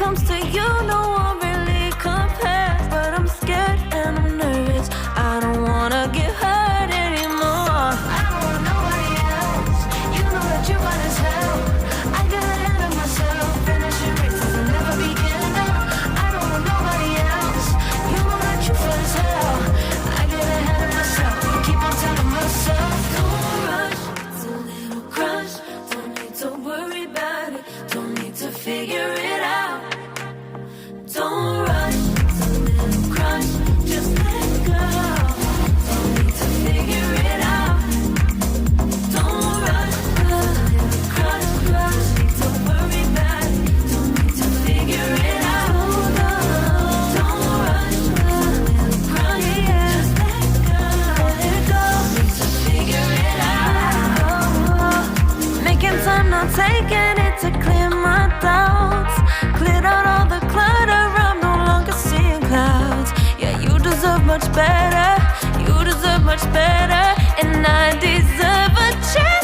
comes to you, no one really compares. But I'm scared and I'm nervous. I don't wanna get hurt anymore. I don't want nobody else. You know that you fine as hell. I get ahead of myself. Finishing races will never begin. I don't want nobody else. You know that you fine as hell. I get ahead of myself. Keep on telling myself, don't rush. It's a little crush. Don't need to worry about it. Don't need to figure it out. Don't rush. It's a little crush. Just let go. Don't need to figure it out. Don't rush. A little crush. Don't need to worry about it. Don't need to figure it out. Don't rush. A little crush. Just let go. Let go. Don't need to figure it out. Making time, not taking it to clear my doubts. Cleared out all the clutter, I'm no longer seeing clouds. Yeah, you deserve much better. You deserve much better. And I deserve a chance.